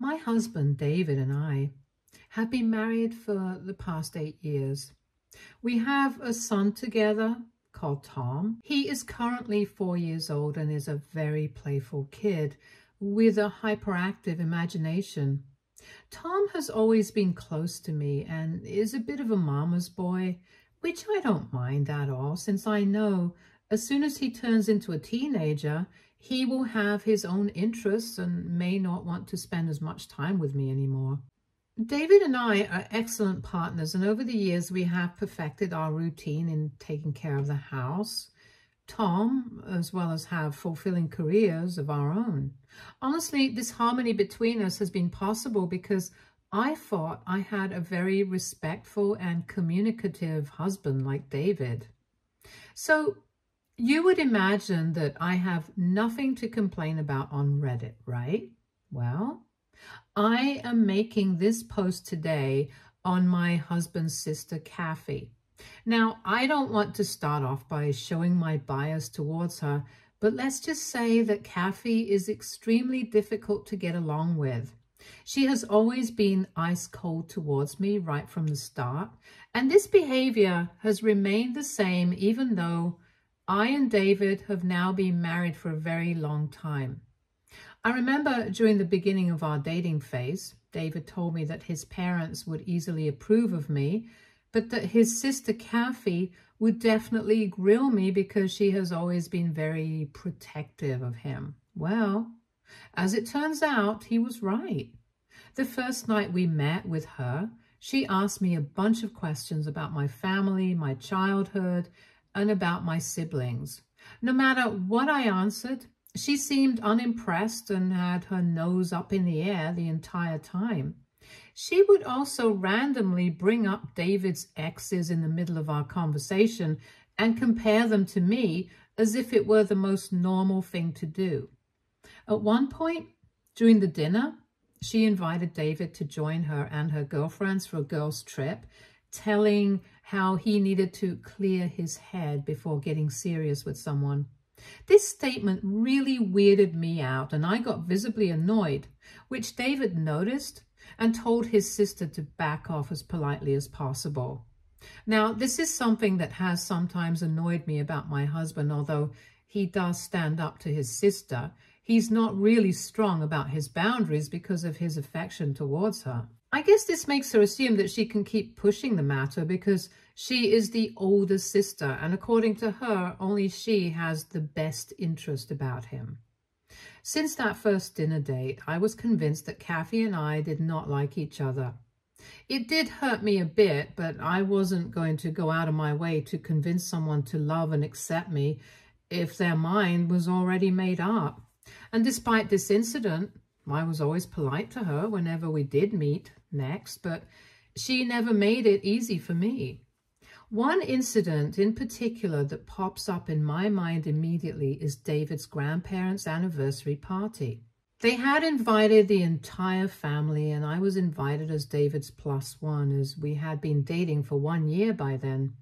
My husband, David, and I have been married for the past 8 years. We have a son together called Tom. He is currently 4 years old and is a very playful kid with a hyperactive imagination. Tom has always been close to me and is a bit of a mama's boy, which I don't mind at all, since I know as soon as he turns into a teenager, he will have his own interests and may not want to spend as much time with me anymore. David and I are excellent partners, and over the years we have perfected our routine in taking care of the house, Tom, as well as have fulfilling careers of our own. Honestly, this harmony between us has been possible because I thought I had a very respectful and communicative husband like David. So you would imagine that I have nothing to complain about on Reddit, right? Well, I am making this post today on my husband's sister, Kathy. Now, I don't want to start off by showing my bias towards her, but let's just say that Kathy is extremely difficult to get along with. She has always been ice cold towards me right from the start, and this behavior has remained the same even though I and David have now been married for a very long time. I remember during the beginning of our dating phase, David told me that his parents would easily approve of me, but that his sister Kathy would definitely grill me because she has always been very protective of him. Well, as it turns out, he was right. The first night we met with her, she asked me a bunch of questions about my family, my childhood, and about my siblings. No matter what I answered, she seemed unimpressed and had her nose up in the air the entire time. She would also randomly bring up David's exes in the middle of our conversation and compare them to me as if it were the most normal thing to do. At one point, during the dinner, she invited David to join her and her girlfriends for a girls' trip, telling how he needed to clear his head before getting serious with someone. This statement really weirded me out, and I got visibly annoyed, which David noticed and told his sister to back off as politely as possible. Now, this is something that has sometimes annoyed me about my husband. Although he does stand up to his sister, he's not really strong about his boundaries because of his affection towards her. I guess this makes her assume that she can keep pushing the matter because she is the older sister, and according to her, only she has the best interest about him. Since that first dinner date, I was convinced that Kathy and I did not like each other. It did hurt me a bit, but I wasn't going to go out of my way to convince someone to love and accept me if their mind was already made up. And despite this incident, I was always polite to her whenever we did meet next, but she never made it easy for me. One incident in particular that pops up in my mind immediately is David's grandparents' anniversary party. They had invited the entire family, and I was invited as David's +1, as we had been dating for 1 year by then.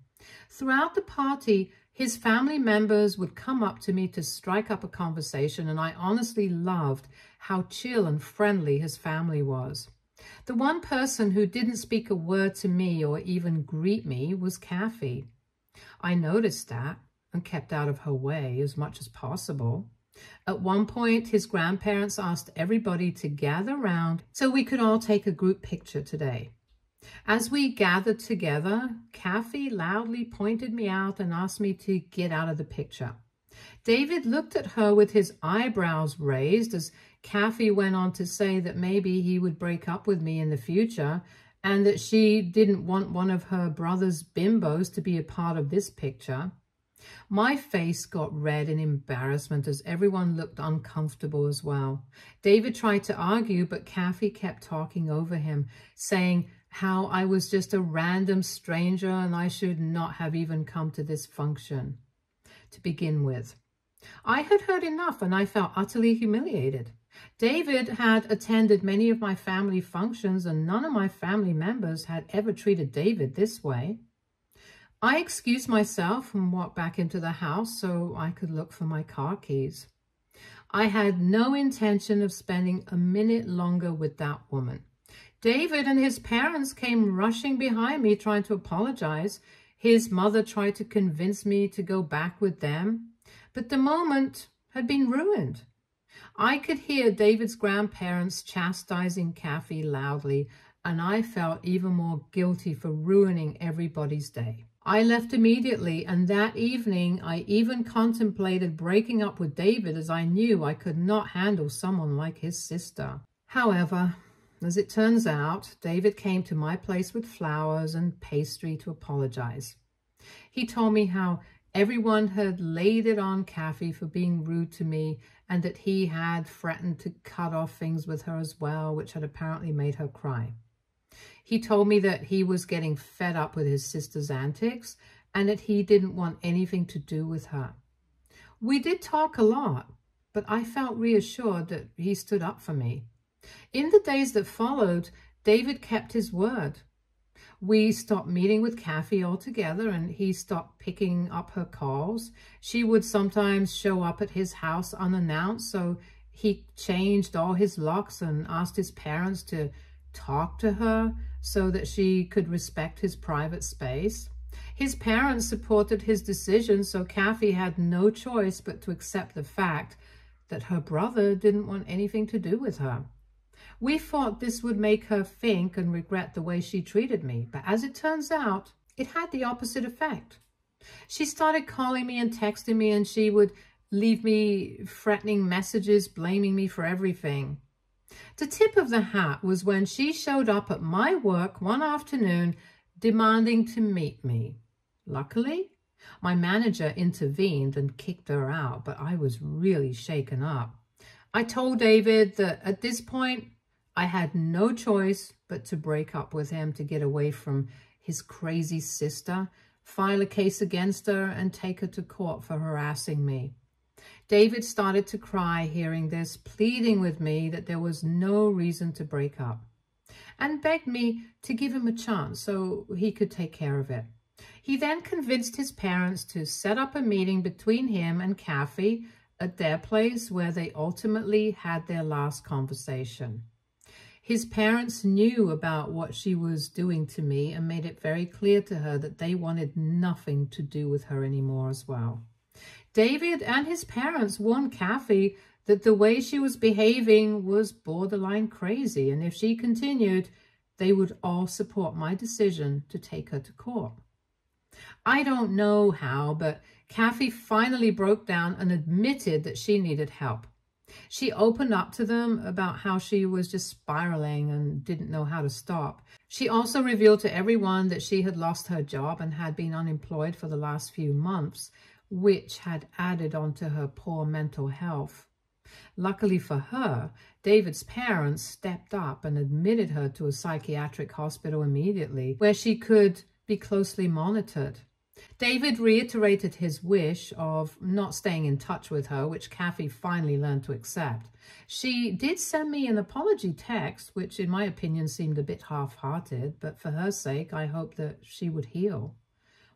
Throughout the party, his family members would come up to me to strike up a conversation, and I honestly loved how chill and friendly his family was. The one person who didn't speak a word to me or even greet me was Kathy. I noticed that and kept out of her way as much as possible. At one point, his grandparents asked everybody to gather round so we could all take a group picture today. As we gathered together, Kathy loudly pointed me out and asked me to get out of the picture. David looked at her with his eyebrows raised as Kathy went on to say that maybe he would break up with me in the future and that she didn't want one of her brother's bimbos to be a part of this picture. My face got red in embarrassment as everyone looked uncomfortable as well. David tried to argue, but Kathy kept talking over him, saying how I was just a random stranger and I should not have even come to this function to begin with. I had heard enough and I felt utterly humiliated. David had attended many of my family functions and none of my family members had ever treated David this way. I excused myself and walked back into the house so I could look for my car keys. I had no intention of spending a minute longer with that woman. David and his parents came rushing behind me trying to apologize. His mother tried to convince me to go back with them, but the moment had been ruined. I could hear David's grandparents chastising Kathy loudly, and I felt even more guilty for ruining everybody's day. I left immediately, and that evening I even contemplated breaking up with David, as I knew I could not handle someone like his sister. However, as it turns out, David came to my place with flowers and pastry to apologize. He told me how everyone had laid it on Kathy for being rude to me, and that he had threatened to cut off things with her as well, which had apparently made her cry. He told me that he was getting fed up with his sister's antics and that he didn't want anything to do with her. We did talk a lot, but I felt reassured that he stood up for me. In the days that followed, David kept his word. We stopped meeting with Kathy altogether, and he stopped picking up her calls. She would sometimes show up at his house unannounced, so he changed all his locks and asked his parents to talk to her so that she could respect his private space. His parents supported his decision, so Kathy had no choice but to accept the fact that her brother didn't want anything to do with her. We thought this would make her think and regret the way she treated me, but as it turns out, it had the opposite effect. She started calling me and texting me, and she would leave me threatening messages, blaming me for everything. The tip of the hat was when she showed up at my work one afternoon demanding to meet me. Luckily, my manager intervened and kicked her out, but I was really shaken up. I told David that at this point, I had no choice but to break up with him to get away from his crazy sister, file a case against her, and take her to court for harassing me. David started to cry hearing this, pleading with me that there was no reason to break up, and begged me to give him a chance so he could take care of it. He then convinced his parents to set up a meeting between him and Kathy at their place, where they ultimately had their last conversation. His parents knew about what she was doing to me and made it very clear to her that they wanted nothing to do with her anymore as well. David and his parents warned Kathy that the way she was behaving was borderline crazy, and if she continued, they would all support my decision to take her to court. I don't know how, but Kathy finally broke down and admitted that she needed help. She opened up to them about how she was just spiraling and didn't know how to stop. She also revealed to everyone that she had lost her job and had been unemployed for the last few months, which had added onto her poor mental health. Luckily for her, David's parents stepped up and admitted her to a psychiatric hospital immediately, where she could be closely monitored. David reiterated his wish of not staying in touch with her, which Kathy finally learned to accept. She did send me an apology text, which in my opinion seemed a bit half-hearted, but for her sake, I hoped that she would heal.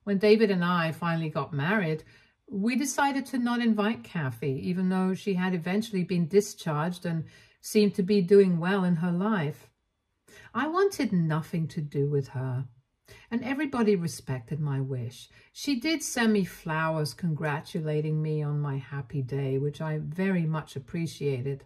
When David and I finally got married, we decided to not invite Kathy, even though she had eventually been discharged and seemed to be doing well in her life. I wanted nothing to do with her, and everybody respected my wish. She did send me flowers congratulating me on my happy day, which I very much appreciated.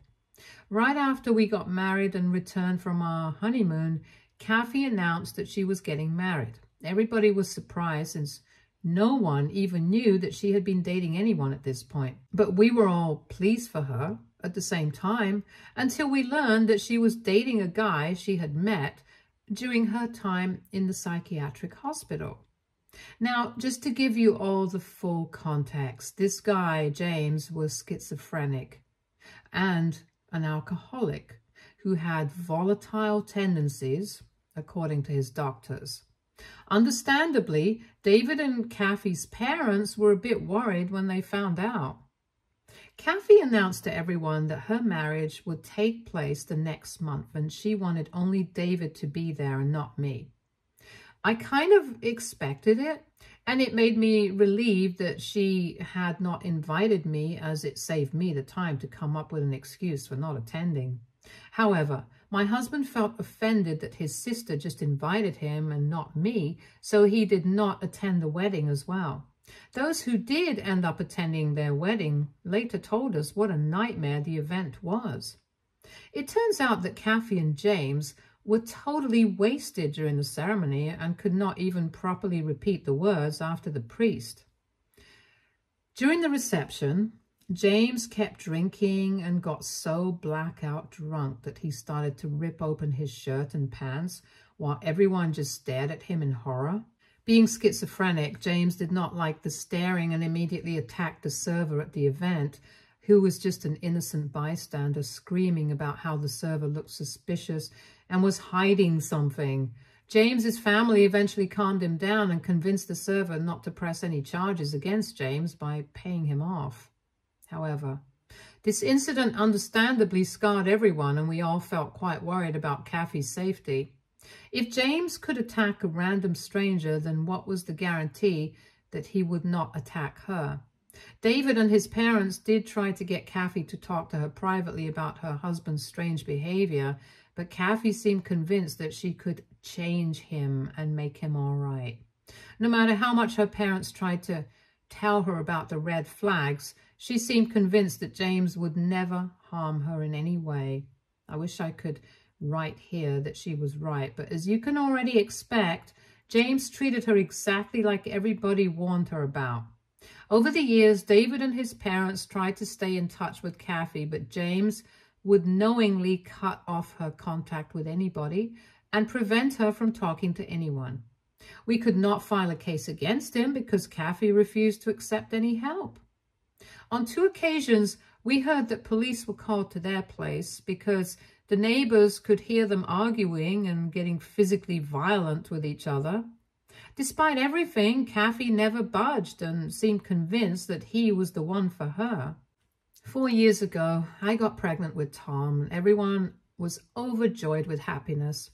Right after we got married and returned from our honeymoon, Kathy announced that she was getting married. Everybody was surprised since no one even knew that she had been dating anyone at this point. But we were all pleased for her at the same time until we learned that she was dating a guy she had met during her time in the psychiatric hospital. Now, just to give you all the full context, this guy, James, was schizophrenic and an alcoholic who had volatile tendencies, according to his doctors. Understandably, David and Kathy's parents were a bit worried when they found out. Kathy announced to everyone that her marriage would take place the next month, and she wanted only David to be there and not me. I kind of expected it, and it made me relieved that she had not invited me, as it saved me the time to come up with an excuse for not attending. However, my husband felt offended that his sister just invited him and not me, so he did not attend the wedding as well. Those who did end up attending their wedding later told us what a nightmare the event was. It turns out that Kathy and James were totally wasted during the ceremony and could not even properly repeat the words after the priest. During the reception, James kept drinking and got so blackout drunk that he started to rip open his shirt and pants while everyone just stared at him in horror. Being schizophrenic, James did not like the staring and immediately attacked the server at the event, who was just an innocent bystander screaming about how the server looked suspicious and was hiding something. James's family eventually calmed him down and convinced the server not to press any charges against James by paying him off. However, this incident understandably scarred everyone, and we all felt quite worried about Kathy's safety. If James could attack a random stranger, then what was the guarantee that he would not attack her? David and his parents did try to get Kathy to talk to her privately about her husband's strange behavior, but Kathy seemed convinced that she could change him and make him all right. No matter how much her parents tried to tell her about the red flags, she seemed convinced that James would never harm her in any way. I wish I could write here that she was right, but as you can already expect, James treated her exactly like everybody warned her about. Over the years, David and his parents tried to stay in touch with Kathy, but James would knowingly cut off her contact with anybody and prevent her from talking to anyone. We could not file a case against him because Kathy refused to accept any help. On 2 occasions, we heard that police were called to their place because the neighbors could hear them arguing and getting physically violent with each other. Despite everything, Kathy never budged and seemed convinced that he was the one for her. 4 years ago, I got pregnant with Tom, and everyone was overjoyed with happiness.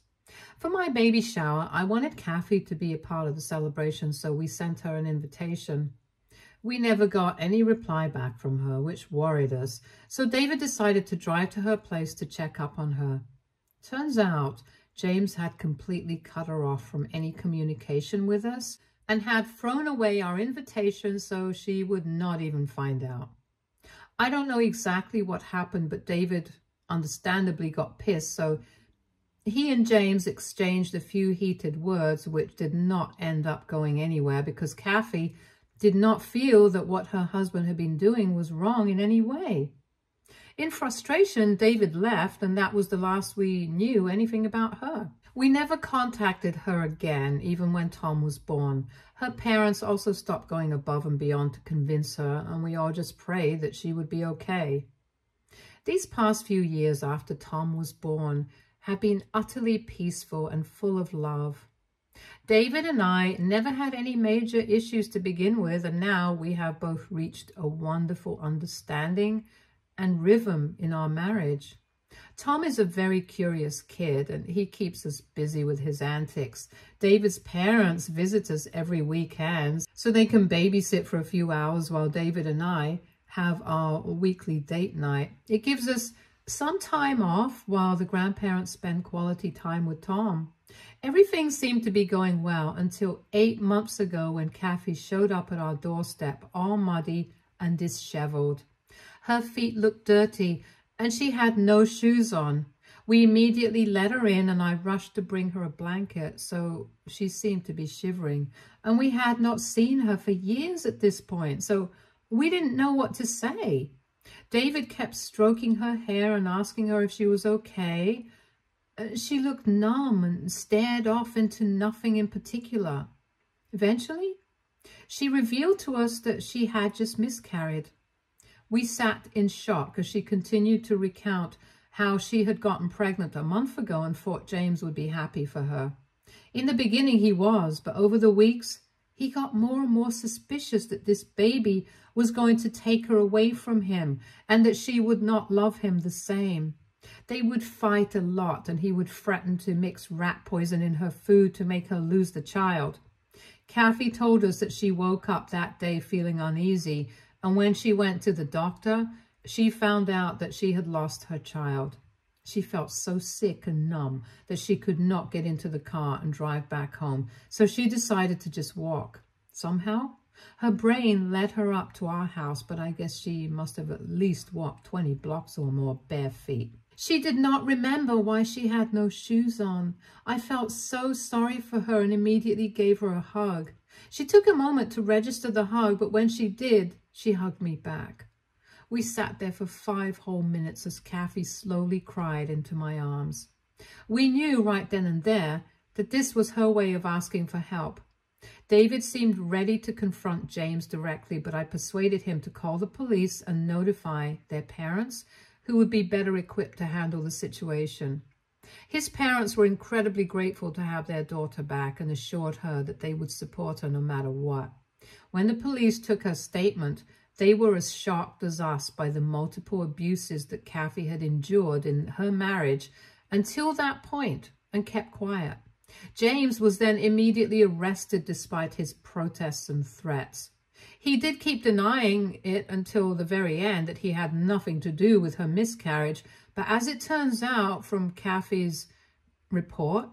For my baby shower, I wanted Kathy to be a part of the celebration, so we sent her an invitation. We never got any reply back from her, which worried us, so David decided to drive to her place to check up on her. Turns out, James had completely cut her off from any communication with us and had thrown away our invitation so she would not even find out. I don't know exactly what happened, but David understandably got pissed, so he and James exchanged a few heated words which did not end up going anywhere because Kathy did not feel that what her husband had been doing was wrong in any way. In frustration, David left, and that was the last we knew anything about her. We never contacted her again, even when Tom was born. Her parents also stopped going above and beyond to convince her, and we all just prayed that she would be okay. These past few years after Tom was born have been utterly peaceful and full of love. David and I never had any major issues to begin with, and now we have both reached a wonderful understanding and rhythm in our marriage. Tom is a very curious kid, and he keeps us busy with his antics. David's parents visit us every weekend so they can babysit for a few hours while David and I have our weekly date night. It gives us some time off while the grandparents spend quality time with Tom. Everything seemed to be going well until 8 months ago when Kathy showed up at our doorstep all muddy and disheveled. Her feet looked dirty and she had no shoes on. We immediately let her in and I rushed to bring her a blanket, so she seemed to be shivering. And we had not seen her for years at this point, so we didn't know what to say. David kept stroking her hair and asking her if she was okay. She looked numb and stared off into nothing in particular. Eventually, she revealed to us that she had just miscarried. We sat in shock as she continued to recount how she had gotten pregnant a month ago and thought James would be happy for her. In the beginning he was, but over the weeks he got more and more suspicious that this baby was going to take her away from him and that she would not love him the same. They would fight a lot, and he would threaten to mix rat poison in her food to make her lose the child. Kathy told us that she woke up that day feeling uneasy, and when she went to the doctor, she found out that she had lost her child. She felt so sick and numb that she could not get into the car and drive back home, so she decided to just walk. Somehow, her brain led her up to our house, but I guess she must have at least walked 20 blocks or more bare feet. She did not remember why she had no shoes on. I felt so sorry for her and immediately gave her a hug. She took a moment to register the hug, but when she did, she hugged me back. We sat there for 5 whole minutes as Kathy slowly cried into my arms. We knew right then and there that this was her way of asking for help. David seemed ready to confront James directly, but I persuaded him to call the police and notify their parents, who would be better equipped to handle the situation. His parents were incredibly grateful to have their daughter back and assured her that they would support her no matter what. When the police took her statement, they were as shocked as us by the multiple abuses that Kathy had endured in her marriage until that point and kept quiet. James was then immediately arrested despite his protests and threats. He did keep denying it until the very end that he had nothing to do with her miscarriage, but as it turns out from Kathy's report,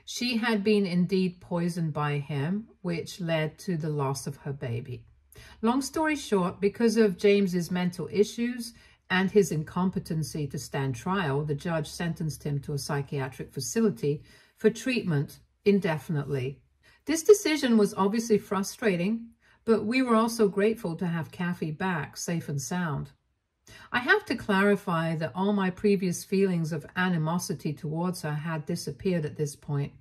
she had been indeed poisoned by him, which led to the loss of her baby. Long story short, because of James's mental issues and his incompetency to stand trial, the judge sentenced him to a psychiatric facility for treatment indefinitely. This decision was obviously frustrating, but we were also grateful to have Kathy back, safe and sound. I have to clarify that all my previous feelings of animosity towards her had disappeared at this point.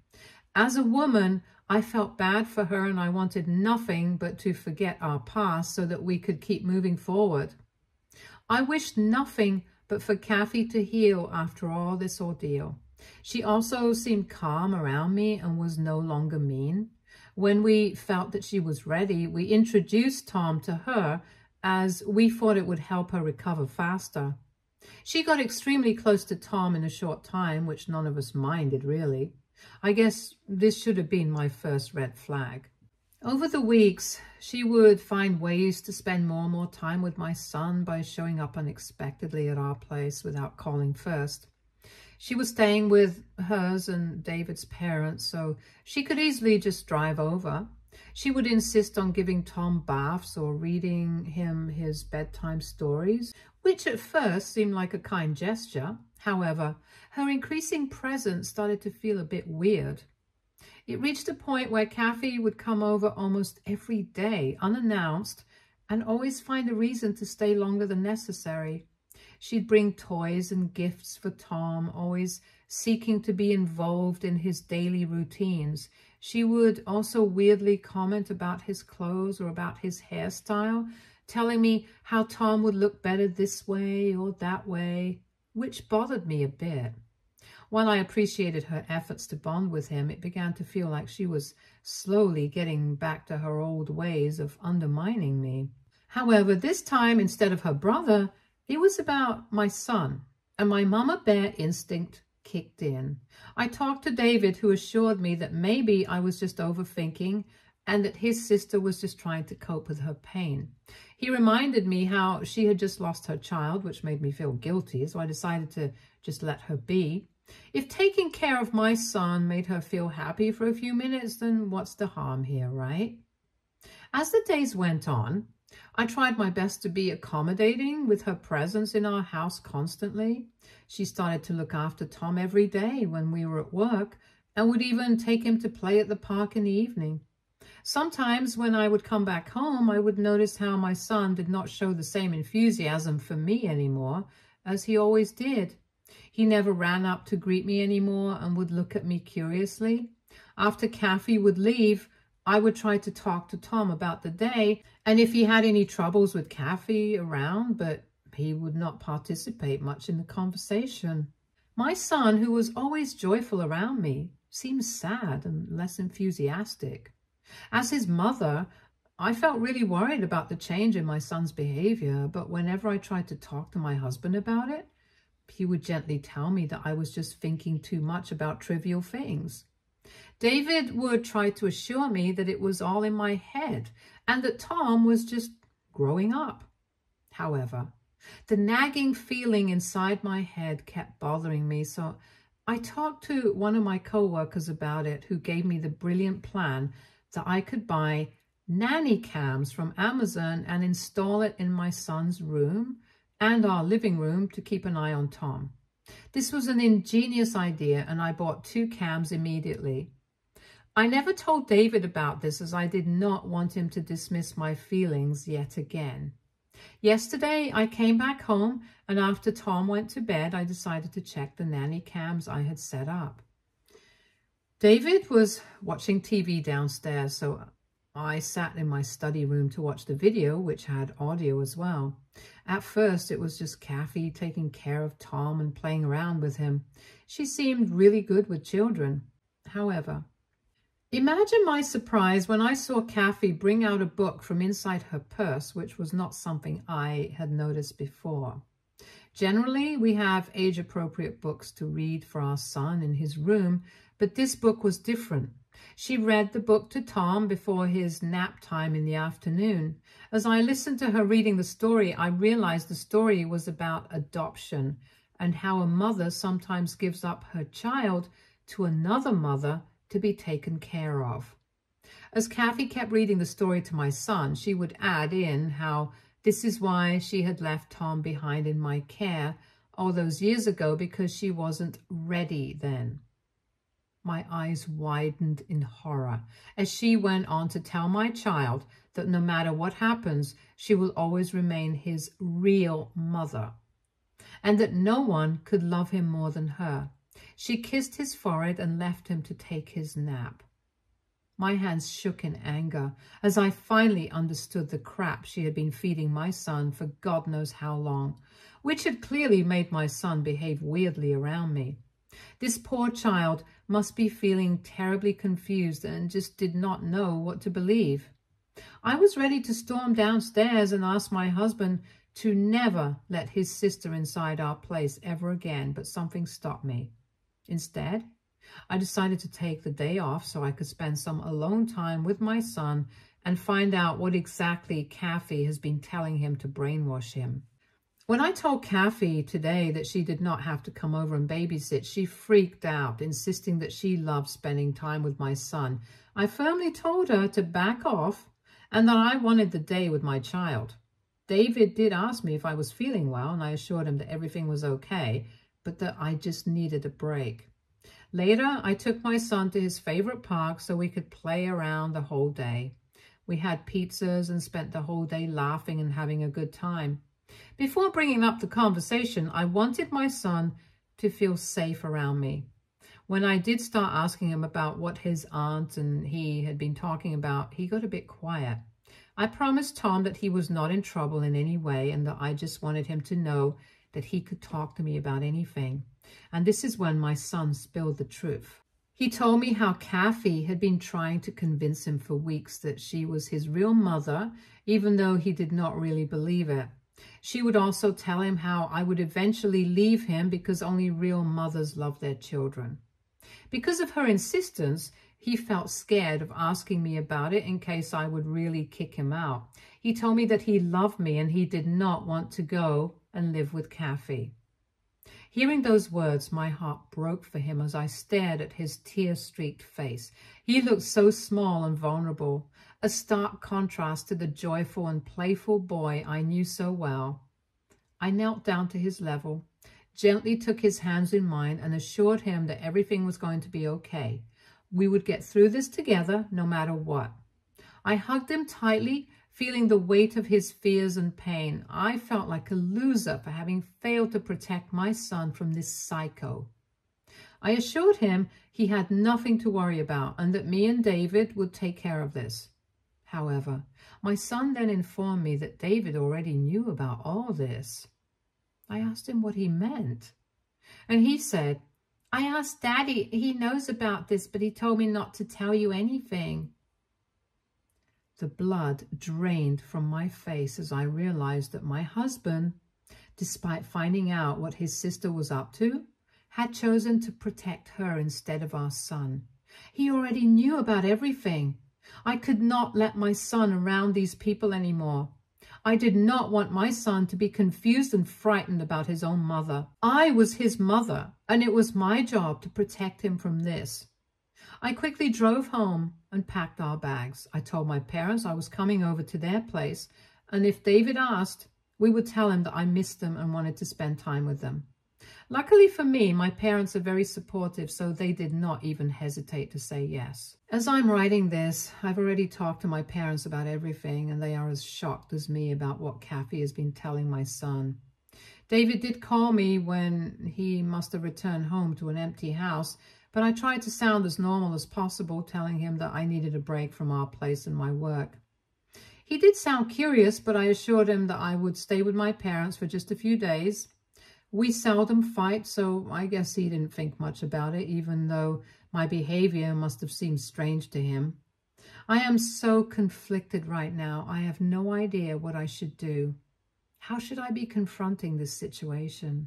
As a woman, I felt bad for her and I wanted nothing but to forget our past so that we could keep moving forward. I wished nothing but for Kathy to heal after all this ordeal. She also seemed calm around me and was no longer mean. When we felt that she was ready, we introduced Tom to her as we thought it would help her recover faster. She got extremely close to Tom in a short time, which none of us minded really. I guess this should have been my first red flag. Over the weeks, she would find ways to spend more and more time with my son by showing up unexpectedly at our place without calling first. She was staying with hers and David's parents, so she could easily just drive over. She would insist on giving Tom baths or reading him his bedtime stories, which at first seemed like a kind gesture. However, her increasing presence started to feel a bit weird. It reached a point where Kathy would come over almost every day, unannounced, and always find a reason to stay longer than necessary. She'd bring toys and gifts for Tom, always seeking to be involved in his daily routines. She would also weirdly comment about his clothes or about his hairstyle, telling me how Tom would look better this way or that way, which bothered me a bit. While I appreciated her efforts to bond with him, it began to feel like she was slowly getting back to her old ways of undermining me. However, this time, instead of her brother, it was about my son, and my mama bear instinct kicked in. I talked to David, who assured me that maybe I was just overthinking and that his sister was just trying to cope with her pain. He reminded me how she had just lost her child, which made me feel guilty, so I decided to just let her be. If taking care of my son made her feel happy for a few minutes, then what's the harm here, right? As the days went on, I tried my best to be accommodating with her presence in our house constantly. She started to look after Tom every day when we were at work and would even take him to play at the park in the evening. Sometimes when I would come back home, I would notice how my son did not show the same enthusiasm for me anymore as he always did. He never ran up to greet me anymore and would look at me curiously. After Kathy would leave, I would try to talk to Tom about the day and if he had any troubles with Kathy around, but he would not participate much in the conversation. My son, who was always joyful around me, seemed sad and less enthusiastic. As his mother, I felt really worried about the change in my son's behavior, but whenever I tried to talk to my husband about it, He would gently tell me that I was just thinking too much about trivial things. David would try to assure me that it was all in my head and that Tom was just growing up. However, the nagging feeling inside my head kept bothering me, so I talked to one of my co-workers about it, who gave me the brilliant plan that I could buy nanny cams from Amazon and install it in my son's room and our living room to keep an eye on Tom. This was an ingenious idea, and I bought 2 cams immediately. I never told David about this, as I did not want him to dismiss my feelings yet again. Yesterday, I came back home, and after Tom went to bed, I decided to check the nanny cams I had set up. David was watching TV downstairs, so I sat in my study room to watch the video, which had audio as well. At first, it was just Kathy taking care of Tom and playing around with him. She seemed really good with children. However, imagine my surprise when I saw Kathy bring out a book from inside her purse, which was not something I had noticed before. Generally, we have age-appropriate books to read for our son in his room, but this book was different. She read the book to Tom before his nap time in the afternoon. As I listened to her reading the story, I realized the story was about adoption and how a mother sometimes gives up her child to another mother to be taken care of. As Kathy kept reading the story to my son, she would add in how this is why she had left Tom behind in my care all those years ago, because she wasn't ready then. My eyes widened in horror as she went on to tell my child that no matter what happens, she will always remain his real mother, and that no one could love him more than her. She kissed his forehead and left him to take his nap. My hands shook in anger as I finally understood the crap she had been feeding my son for God knows how long, which had clearly made my son behave weirdly around me. This poor child must be feeling terribly confused and just did not know what to believe. I was ready to storm downstairs and ask my husband to never let his sister inside our place ever again, but something stopped me. Instead, I decided to take the day off so I could spend some alone time with my son and find out what exactly Kathy has been telling him to brainwash him. When I told Kathy today that she did not have to come over and babysit, she freaked out, insisting that she loved spending time with my son. I firmly told her to back off and that I wanted the day with my child. David did ask me if I was feeling well, and I assured him that everything was okay, but that I just needed a break. Later, I took my son to his favorite park so we could play around the whole day. We had pizzas and spent the whole day laughing and having a good time. Before bringing up the conversation, I wanted my son to feel safe around me. When I did start asking him about what his aunt and he had been talking about, he got a bit quiet. I promised Tom that he was not in trouble in any way and that I just wanted him to know that he could talk to me about anything. And this is when my son spilled the truth. He told me how Kathy had been trying to convince him for weeks that she was his real mother, even though he did not really believe it. She would also tell him how I would eventually leave him because only real mothers love their children. Because of her insistence, he felt scared of asking me about it in case I would really kick him out. He told me that he loved me and he did not want to go and live with Kathy. Hearing those words, my heart broke for him as I stared at his tear-streaked face. He looked so small and vulnerable, a stark contrast to the joyful and playful boy I knew so well. I knelt down to his level, gently took his hands in mine, and assured him that everything was going to be okay. We would get through this together, no matter what. I hugged him tightly, feeling the weight of his fears and pain. I felt like a loser for having failed to protect my son from this psycho. I assured him he had nothing to worry about and that me and David would take care of this. However, my son then informed me that David already knew about all this. I asked him what he meant, and he said, "I asked Daddy, he knows about this, but he told me not to tell you anything." The blood drained from my face as I realized that my husband, despite finding out what his sister was up to, had chosen to protect her instead of our son. He already knew about everything. I could not let my son around these people anymore. I did not want my son to be confused and frightened about his own mother. I was his mother, and it was my job to protect him from this. I quickly drove home and packed our bags. I told my parents I was coming over to their place, and if David asked, we would tell him that I missed them and wanted to spend time with them. Luckily for me, my parents are very supportive, so they did not even hesitate to say yes. As I'm writing this, I've already talked to my parents about everything, and they are as shocked as me about what Kathy has been telling my son. David did call me when he must have returned home to an empty house, but I tried to sound as normal as possible, telling him that I needed a break from our place and my work. He did sound curious, but I assured him that I would stay with my parents for just a few days. We seldom fight, so I guess he didn't think much about it, even though my behavior must have seemed strange to him. I am so conflicted right now. I have no idea what I should do. How should I be confronting this situation?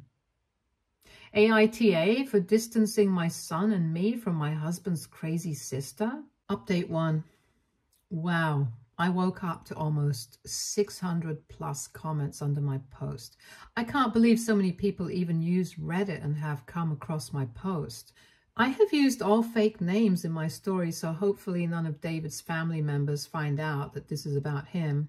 AITA for distancing my son and me from my husband's crazy sister? Update 1. Wow. I woke up to almost 600 plus comments under my post. I can't believe so many people even use Reddit and have come across my post. I have used all fake names in my story, so hopefully none of David's family members find out that this is about him.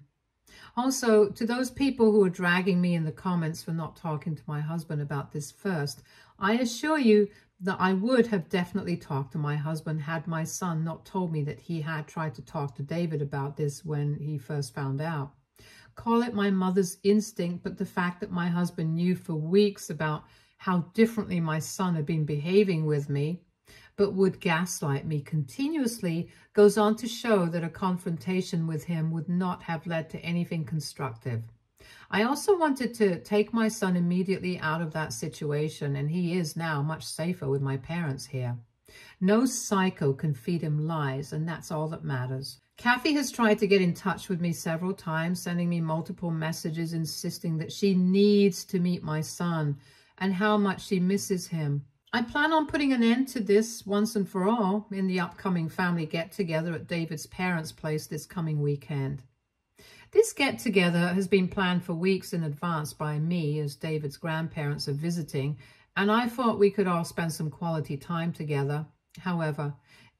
Also, to those people who are dragging me in the comments for not talking to my husband about this first, I assure you that I would have definitely talked to my husband had my son not told me that he had tried to talk to David about this when he first found out. Call it my mother's instinct, but the fact that my husband knew for weeks about how differently my son had been behaving with me, but would gaslight me continuously, goes on to show that a confrontation with him would not have led to anything constructive. I also wanted to take my son immediately out of that situation, and he is now much safer with my parents here. No psycho can feed him lies, and that's all that matters. Kathy has tried to get in touch with me several times, sending me multiple messages insisting that she needs to meet my son and how much she misses him. I plan on putting an end to this once and for all in the upcoming family get-together at David's parents' place this coming weekend. This get-together has been planned for weeks in advance by me, as David's grandparents are visiting, and I thought we could all spend some quality time together. However,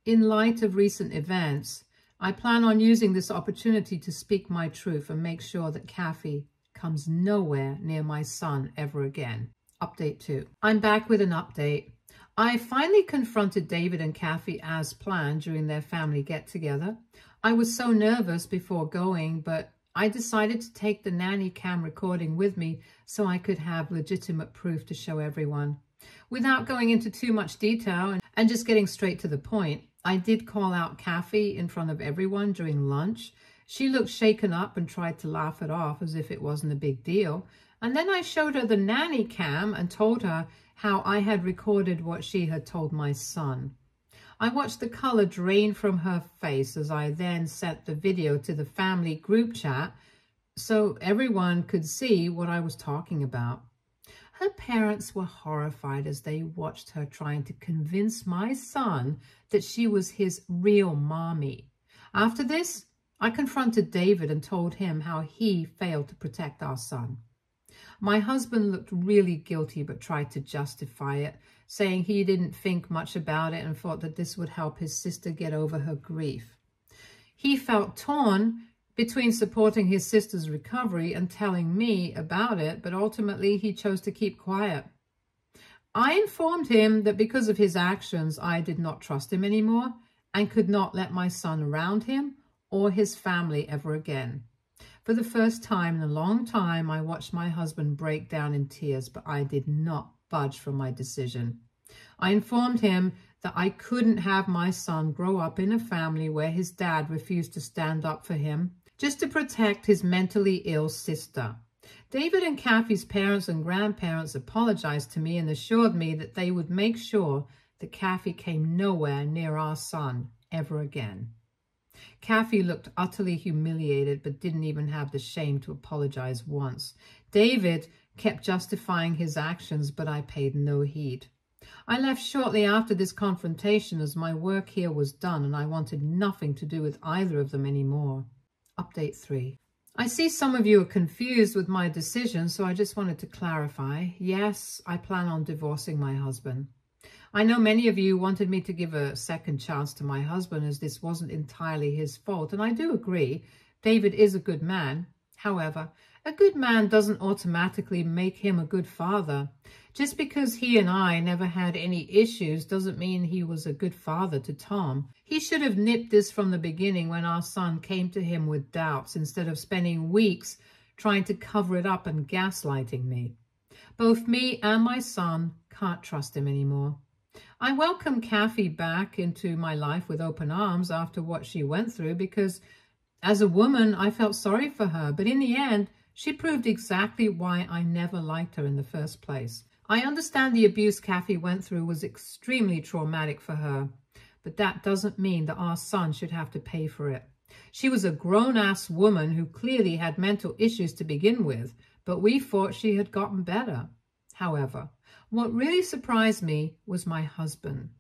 in light of recent events, I plan on using this opportunity to speak my truth and make sure that Kathy comes nowhere near my son ever again. Update 2. I'm back with an update. I finally confronted David and Kathy as planned during their family get-together. I was so nervous before going, but I decided to take the Nanny cam recording with me so I could have legitimate proof to show everyone. Without going into too much detail and just getting straight to the point, I did call out Kathy in front of everyone during lunch. She looked shaken up and tried to laugh it off as if it wasn't a big deal. And then I showed her the Nanny cam and told her how I had recorded what she had told my son. I watched the color drain from her face as I then sent the video to the family group chat so everyone could see what I was talking about. Her parents were horrified as they watched her trying to convince my son that she was his real mommy. After this, I confronted David and told him how he failed to protect our son. My husband looked really guilty but tried to justify it, saying he didn't think much about it and thought that this would help his sister get over her grief. He felt torn between supporting his sister's recovery and telling me about it, but ultimately he chose to keep quiet. I informed him that because of his actions, I did not trust him anymore and could not let my son around him or his family ever again. For the first time in a long time, I watched my husband break down in tears, but I did not budge from my decision. I informed him that I couldn't have my son grow up in a family where his dad refused to stand up for him just to protect his mentally ill sister. David and Kathy's parents and grandparents apologized to me and assured me that they would make sure that Kathy came nowhere near our son ever again. Kathy looked utterly humiliated but didn't even have the shame to apologize once. David kept justifying his actions, but I paid no heed. I left shortly after this confrontation as my work here was done and I wanted nothing to do with either of them anymore. Update 3. I see some of you are confused with my decision, so I just wanted to clarify. Yes, I plan on divorcing my husband. I know many of you wanted me to give a second chance to my husband as this wasn't entirely his fault, and I do agree. David is a good man. However, a good man doesn't automatically make him a good father. Just because he and I never had any issues doesn't mean he was a good father to Tom. He should have nipped this from the beginning when our son came to him with doubts instead of spending weeks trying to cover it up and gaslighting me. Both me and my son can't trust him anymore. I welcome Kathy back into my life with open arms after what she went through because as a woman, I felt sorry for her, but in the end, she proved exactly why I never liked her in the first place. I understand the abuse Kathy went through was extremely traumatic for her, but that doesn't mean that our son should have to pay for it. She was a grown-ass woman who clearly had mental issues to begin with, but we thought she had gotten better. However, what really surprised me was my husband.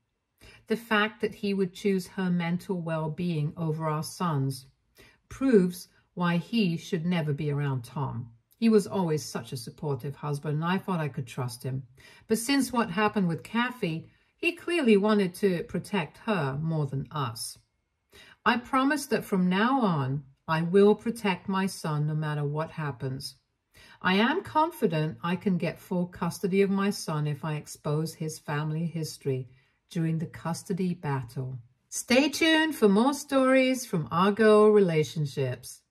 The fact that he would choose her mental well-being over our son's proves why he should never be around Tom. He was always such a supportive husband, and I thought I could trust him. But since what happened with Kathy, he clearly wanted to protect her more than us. I promise that from now on, I will protect my son no matter what happens. I am confident I can get full custody of my son if I expose his family history during the custody battle. Stay tuned for more stories from Argo Relationships.